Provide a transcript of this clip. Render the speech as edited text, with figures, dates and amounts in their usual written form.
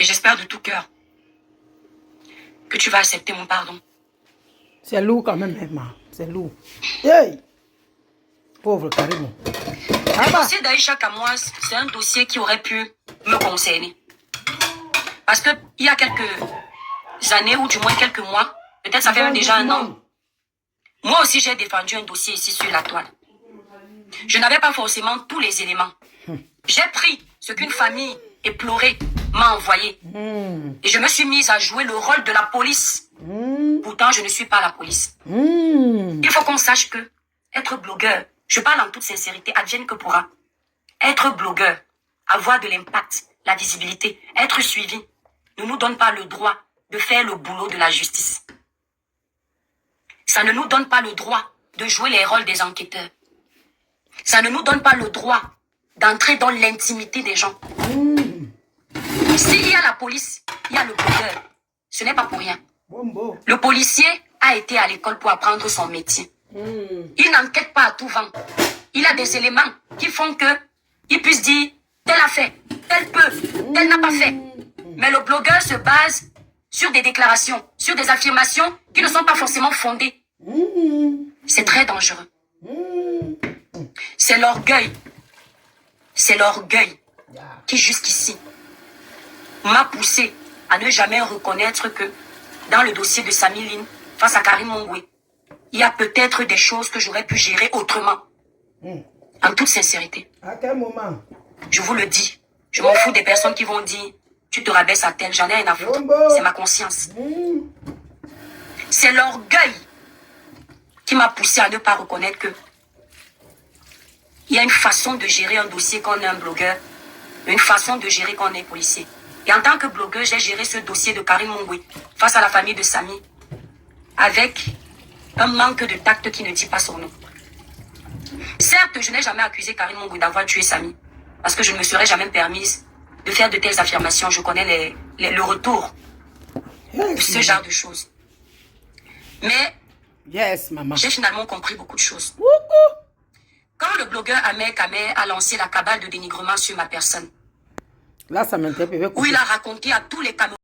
Et j'espère de tout cœur que tu vas accepter mon pardon. C'est lourd quand même, maman. C'est lourd. Hey! Pauvre Karim. Le dossier d'Aïcha Kamoise, c'est un dossier qui aurait pu me concerner. Parce que il y a quelques années, ou du moins quelques mois, peut-être ça fait même déjà un an, moi aussi j'ai défendu un dossier ici sur la toile. Je n'avais pas forcément tous les éléments. J'ai pris ce qu'une famille éplorée m'a envoyé. Et je me suis mise à jouer le rôle de la police. Pourtant, je ne suis pas la police. Il faut qu'on sache que être blogueur, je parle en toute sincérité, advienne que pourra. Être blogueur, avoir de l'impact, la visibilité, être suivi, ne nous donne pas le droit de faire le boulot de la justice. Ça ne nous donne pas le droit de jouer les rôles des enquêteurs. Ça ne nous donne pas le droit d'entrer dans l'intimité des gens. S'il y a la police, il y a le blogueur. Ce n'est pas pour rien. Le policier a été à l'école pour apprendre son métier. Il n'enquête pas à tout vent. Il a des éléments qui font que il puisse dire tel a fait, tel peut, tel n'a pas fait. Mais le blogueur se base sur des déclarations, sur des affirmations qui ne sont pas forcément fondées. C'est très dangereux. C'est l'orgueil. C'est l'orgueil qui jusqu'ici m'a poussé à ne jamais reconnaître que dans le dossier de Samy Line face à Karim Mongwe, il y a peut-être des choses que j'aurais pu gérer autrement. En toute sincérité. À quel moment? Je vous le dis. Je m'en fous des personnes qui vont dire tu te rabaisses à tel. J'en ai rien à foutre. C'est ma conscience. C'est l'orgueil qui m'a poussé à ne pas reconnaître que il y a une façon de gérer un dossier quand on est un blogueur, une façon de gérer quand on est policier. Et en tant que blogueur, j'ai géré ce dossier de Karim Mongwe face à la famille de Samy avec un manque de tact qui ne dit pas son nom. Certes, je n'ai jamais accusé Karim Mongwe d'avoir tué Samy parce que je ne me serais jamais permise de faire de telles affirmations. Je connais le retour de ce genre de choses. Mais j'ai finalement compris beaucoup de choses. Quand le blogueur Ahmed Kamer a lancé la cabale de dénigrement sur ma personne, là, ça m'interpelle. où il a raconté à tous les Camerounais